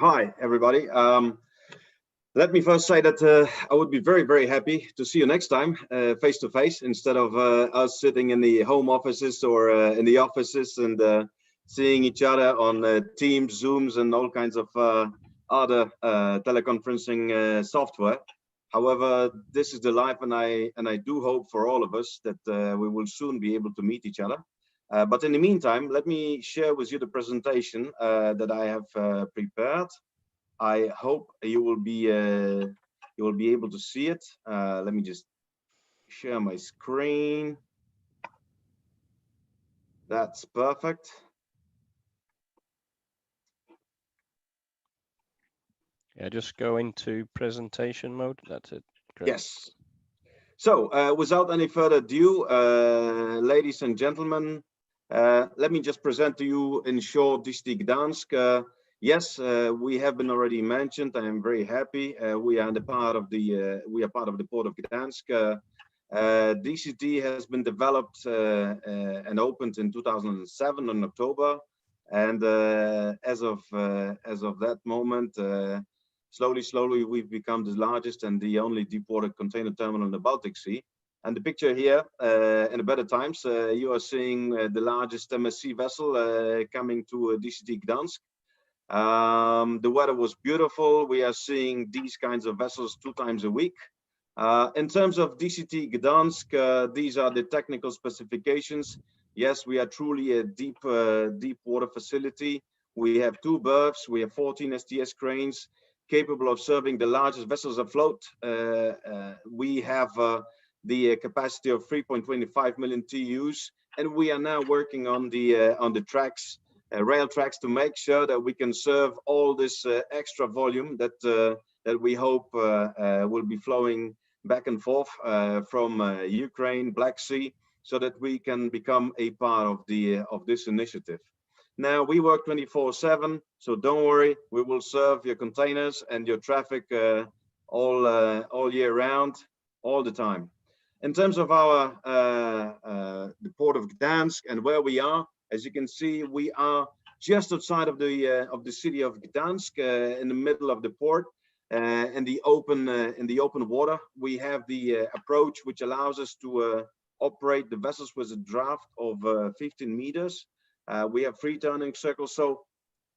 Hi, everybody. Let me first say that I would be very happy to see you next time face to face instead of us sitting in the home offices or in the offices and seeing each other on Teams, Zooms, and all kinds of other teleconferencing software. However, this is the life, and I do hope for all of us that we will soon be able to meet each other. But in the meantime, let me share with you the presentation that I have prepared. I hope you will be able to see it. Let me just share my screen. That's perfect. Yeah, just go into presentation mode. That's it. Great. Yes. So without any further ado, ladies and gentlemen, let me just present to you in short DCT Gdansk. Yes, we have been already mentioned. I am very happy. We are part of the port of Gdansk. DCT has been developed and opened in 2007 in October, and as of that moment, slowly we've become the largest and the only deepwater container terminal in the Baltic Sea. And the picture here, in the better times, you are seeing the largest MSC vessel coming to DCT Gdansk. The weather was beautiful. We are seeing these kinds of vessels 2 times a week. In terms of DCT Gdansk, these are the technical specifications. Yes, we are truly a deep water facility. We have 2 berths. We have 14 STS cranes capable of serving the largest vessels afloat. We have the capacity of 3.25 million TEUs, and we are now working on the tracks, rail tracks, to make sure that we can serve all this extra volume that we hope will be flowing back and forth from Ukraine, Black Sea, so that we can become a part of this initiative. Now we work 24/7, so don't worry. We will serve your containers and your traffic all year round, all the time. In terms of our the port of Gdansk and where we are, as you can see, we are just outside of the city of Gdansk, in the middle of the port, in the open water. We have the approach which allows us to operate the vessels with a draft of 15 meters. We have 3 turning circles, so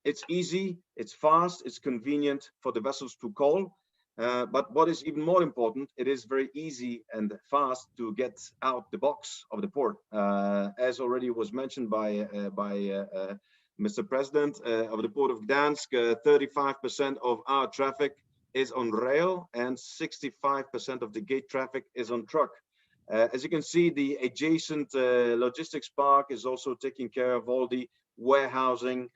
it's easy, it's fast, it's convenient for the vessels to call. But what is even more important, it is very easy and fast to get out the box of the port. As already was mentioned by Mr. President of the Port of Gdansk, 35% of our traffic is on rail and 65% of the gate traffic is on truck. As you can see, the adjacent logistics park is also taking care of all the warehousing,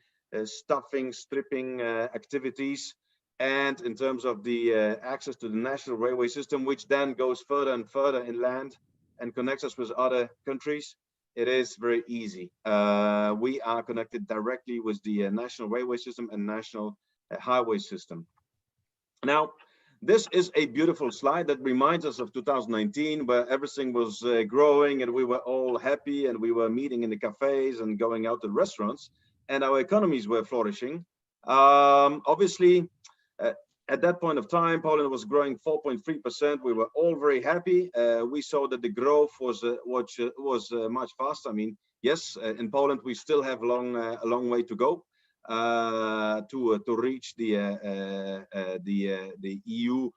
stuffing, stripping activities. And in terms of the access to the national railway system, which then goes further and further inland and connects us with other countries, it is very easy. We are connected directly with the national railway system and national highway system. Now, this is a beautiful slide that reminds us of 2019, where everything was growing and we were all happy and we were meeting in the cafes and going out to restaurants and our economies were flourishing. Obviously, at that point of time, Poland was growing 4.3%. We were all very happy. We saw that the growth was much faster. I mean, yes, in Poland we still have a long way to go to reach the EU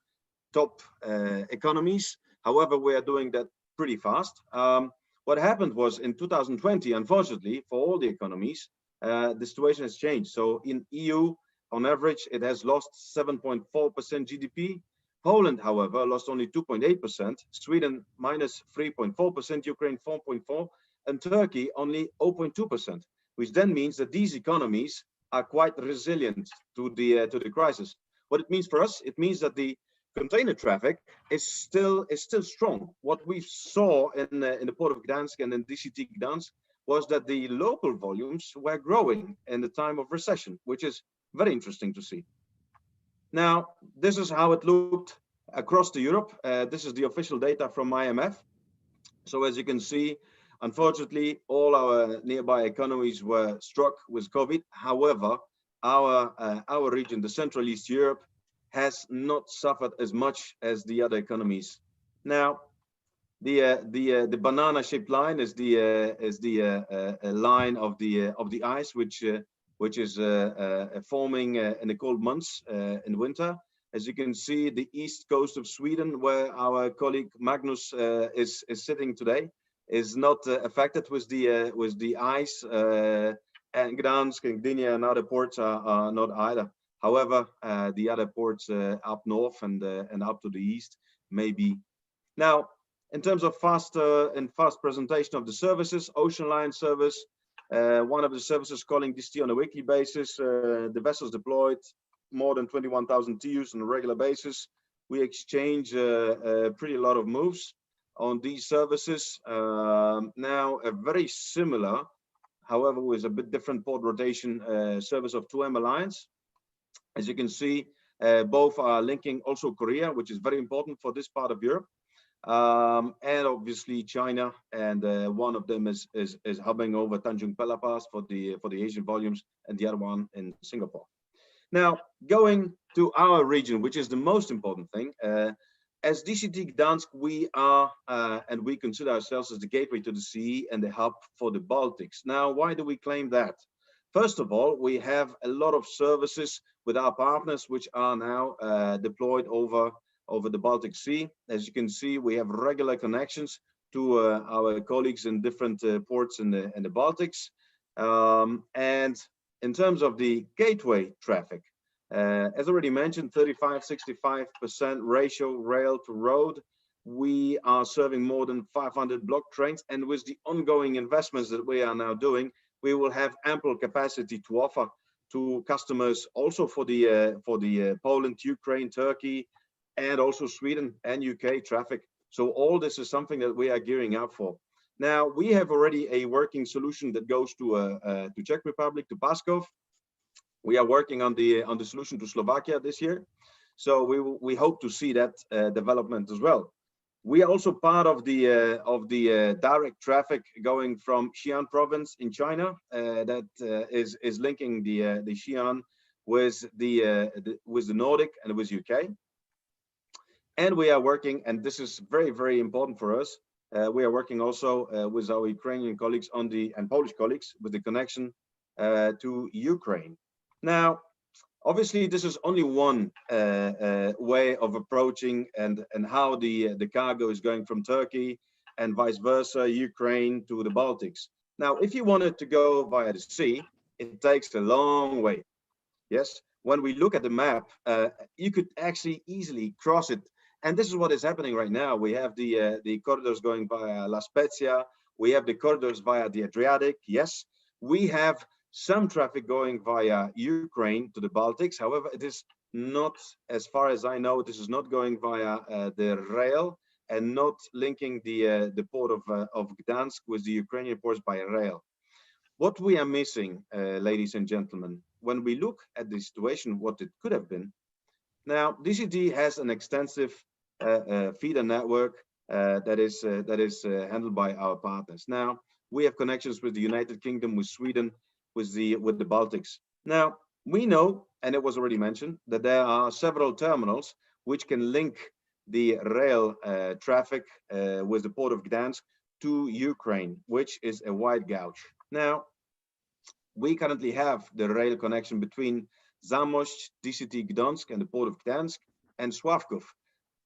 top economies. However, we are doing that pretty fast. What happened was in 2020, unfortunately, for all the economies, the situation has changed. So in EU, on average, it has lost 7.4% GDP. Poland, however, lost only 2.8%, Sweden minus 3.4%, Ukraine 4.4%, and Turkey only 0.2%, which then means that these economies are quite resilient to the crisis. What it means for us, it means that the container traffic is still strong. What we saw in the port of Gdansk and in DCT Gdansk was that the local volumes were growing in the time of recession, which is very interesting to see. Now, this is how it looked across the Europe. This is the official data from IMF. So as you can see, unfortunately, all our nearby economies were struck with COVID. However, our region, the Central East Europe, has not suffered as much as the other economies. Now, the banana-shaped line is the line of the ice, which is forming in the cold months in winter. As you can see, the east coast of Sweden, where our colleague Magnus is sitting today, is not affected with the ice, and Gdansk and Gdynia and other ports are not either. However, the other ports up north and up to the east may be. Now, in terms of fast presentation of the services, ocean line service, one of the services calling DCT on a weekly basis. The vessels deployed more than 21,000 TEUs on a regular basis. We exchange a pretty lot of moves on these services. Now, a very similar, however, with a bit different port rotation service of 2M Alliance. As you can see, both are linking also Korea, which is very important for this part of Europe. And obviously China, and one of them is hubbing over Tanjung Pella Pass for the Asian volumes, and the other one in Singapore. Now, going to our region, which is the most important thing, as DCT Gdansk, we are and we consider ourselves as the gateway to the sea and the hub for the Baltics. Now, why do we claim that? First of all, we have a lot of services with our partners which are now deployed over the Baltic Sea. As you can see, we have regular connections to our colleagues in different ports in the Baltics. And in terms of the gateway traffic, as already mentioned, 35-65% ratio rail to road. We are serving more than 500 block trains, and with the ongoing investments that we are now doing, we will have ample capacity to offer to customers also for the Poland, Ukraine, Turkey, and also Sweden and UK traffic. So all this is something that we are gearing up for. Now, we have already a working solution that goes to Czech Republic, to Paskov. We are working on the solution to Slovakia this year. So we hope to see that development as well. We are also part of the direct traffic going from Xi'an province in China that is linking the Xi'an with the Nordic and with UK. And we are working, and this is very, very important for us. We are working also with our Ukrainian colleagues and Polish colleagues with the connection to Ukraine. Now, obviously, this is only one way of approaching and how the cargo is going from Turkey and vice versa, Ukraine to the Baltics. Now, if you wanted to go via the sea, it takes a long way. Yes, when we look at the map, you could actually easily cross it. And this is what is happening right now. We have the corridors going via La Spezia. We have the corridors via the Adriatic. Yes, we have some traffic going via Ukraine to the Baltics. However, it is not, as far as I know, this is not going via the rail and not linking the port of Gdansk with the Ukrainian ports by rail. What we are missing, ladies and gentlemen, when we look at the situation, what it could have been. Now, DCT has an extensive feeder network that is handled by our partners. Now, we have connections with the United Kingdom, with Sweden, with the Baltics. Now, we know, and it was already mentioned, that there are several terminals which can link the rail traffic with the port of Gdansk to Ukraine, which is a wide gauge. Now, we currently have the rail connection between Zamość, DCT Gdansk, and the port of Gdansk, and Sławków.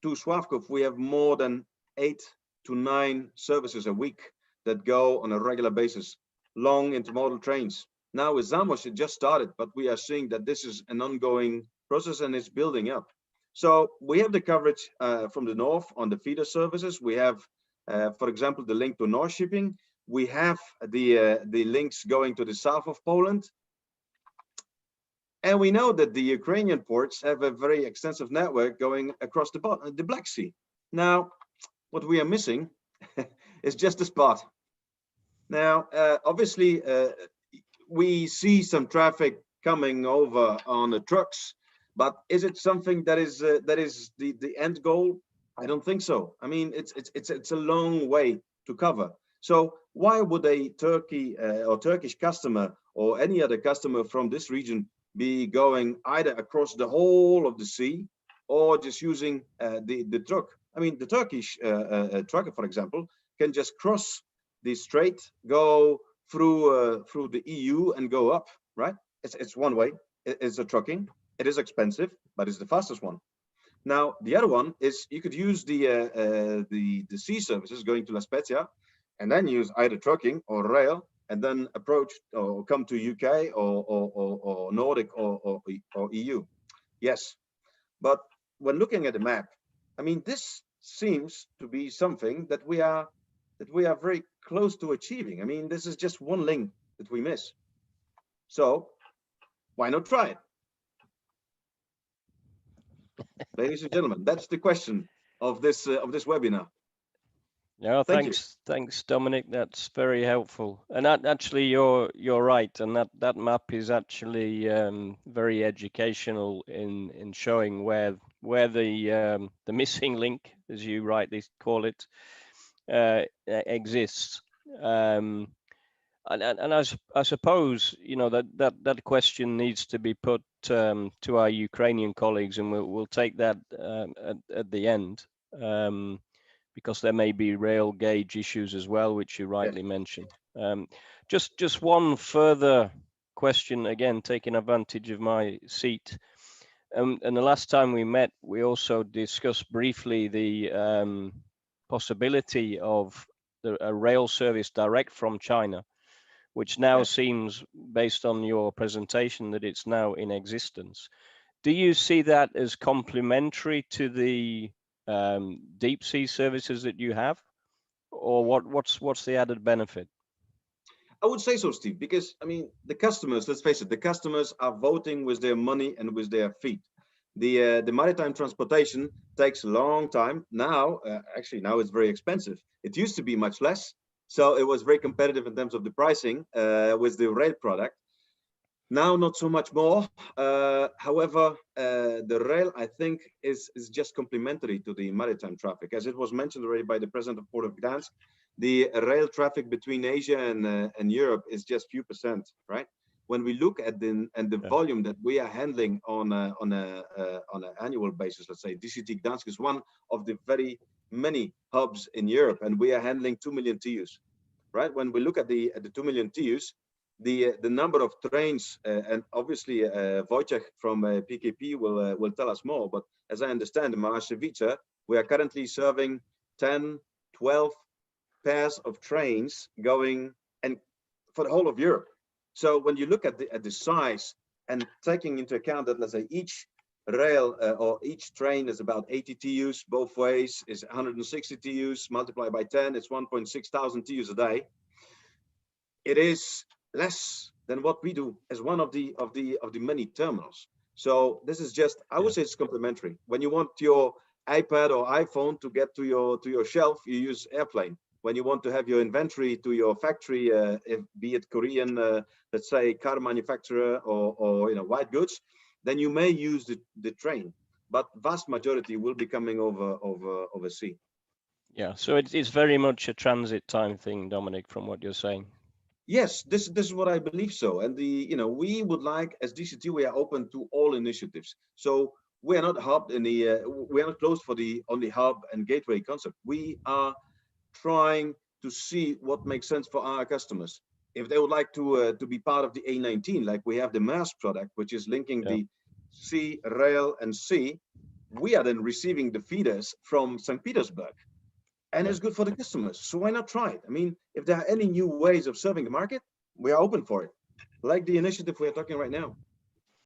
To Sławków, we have more than 8 to 9 services a week that go on a regular basis, long intermodal trains. Now with Zamość, it just started, but we are seeing that this is an ongoing process and it's building up. So we have the coverage from the north on the feeder services. We have, for example, the link to North Shipping. We have the links going to the south of Poland. And we know that the Ukrainian ports have a very extensive network going across the Black Sea. Now, what we are missing is just the spot. Now, obviously, we see some traffic coming over on the trucks, but is it something that is the end goal? I don't think so. I mean, it's a long way to cover. So why would a Turkish customer or any other customer from this region be going either across the whole of the sea or just using the truck. I mean, the Turkish trucker, for example, can just cross the strait, go through the EU and go up, right? It's one way. It's a trucking. It is expensive, but it's the fastest one. Now, the other one is you could use the sea services going to La Spezia, and then use either trucking or rail, and then approach or come to UK or Nordic or EU. Yes, but when looking at the map, I mean, this seems to be something that we are very close to achieving. I mean, this is just one link that we miss. So why not try it? Ladies and gentlemen, that's the question of this webinar. Yeah, thanks, Dominik. That's very helpful. And that actually, you're right. And that map is actually very educational in showing where the missing link, as you rightly call it, exists. And I suppose, you know, that question needs to be put to our Ukrainian colleagues, and we'll take that at the end. Because there may be rail gauge issues as well, which you rightly mentioned. Just one further question, again, taking advantage of my seat. And the last time we met, we also discussed briefly the possibility of a rail service direct from China, which now seems, based on your presentation, that it's now in existence. Do you see that as complementary to the deep sea services that you have, or what's the added benefit? I would say so, Steve, because I mean, the customers, let's face it, the customers are voting with their money and with their feet. The maritime transportation takes a long time. Now, actually, now it's very expensive. It used to be much less, so it was very competitive in terms of the pricing with the rail product. Now, not so much more. However, the rail, I think, is just complementary to the maritime traffic. As it was mentioned already by the president of Port of Gdansk, the rail traffic between Asia and Europe is just few percent, right? When we look at the volume that we are handling on an annual basis, let's say DCT Gdansk is one of the very many hubs in Europe, and we are handling 2 million TEUs, right? When we look at the 2 million TEUs, the number of trains, and obviously Wojciech from PKP will tell us more, but as I understand, in Marașovița, we are currently serving 10, 12 pairs of trains going and for the whole of Europe. So when you look at the size and taking into account that, let's say, each rail or each train is about 80 TEUs both ways, is 160 TEUs multiplied by 10, it's 1.6 thousand TEUs a day. It is less than what we do as one of the many terminals. So this is just, I would say it's complementary. When you want your iPad or iPhone to get to your shelf, you use airplane. When you want to have your inventory to your factory, be it Korean, let's say car manufacturer or you know, white goods, then you may use the train. But vast majority will be coming over sea. Yeah, so it's very much a transit time thing, Dominik, from what you're saying. Yes, this is what I believe so. And we would like, as DCT, we are open to all initiatives. So we are not hubbed in we are not closed for the only hub and gateway concept. We are trying to see what makes sense for our customers. If they would like to be part of the A19, like we have the Maersk product, which is linking the sea, rail, and sea, we are then receiving the feeders from St. Petersburg. And it's good for the customers. So why not try it? I mean, if there are any new ways of serving the market, we are open for it. Like the initiative we are talking right now.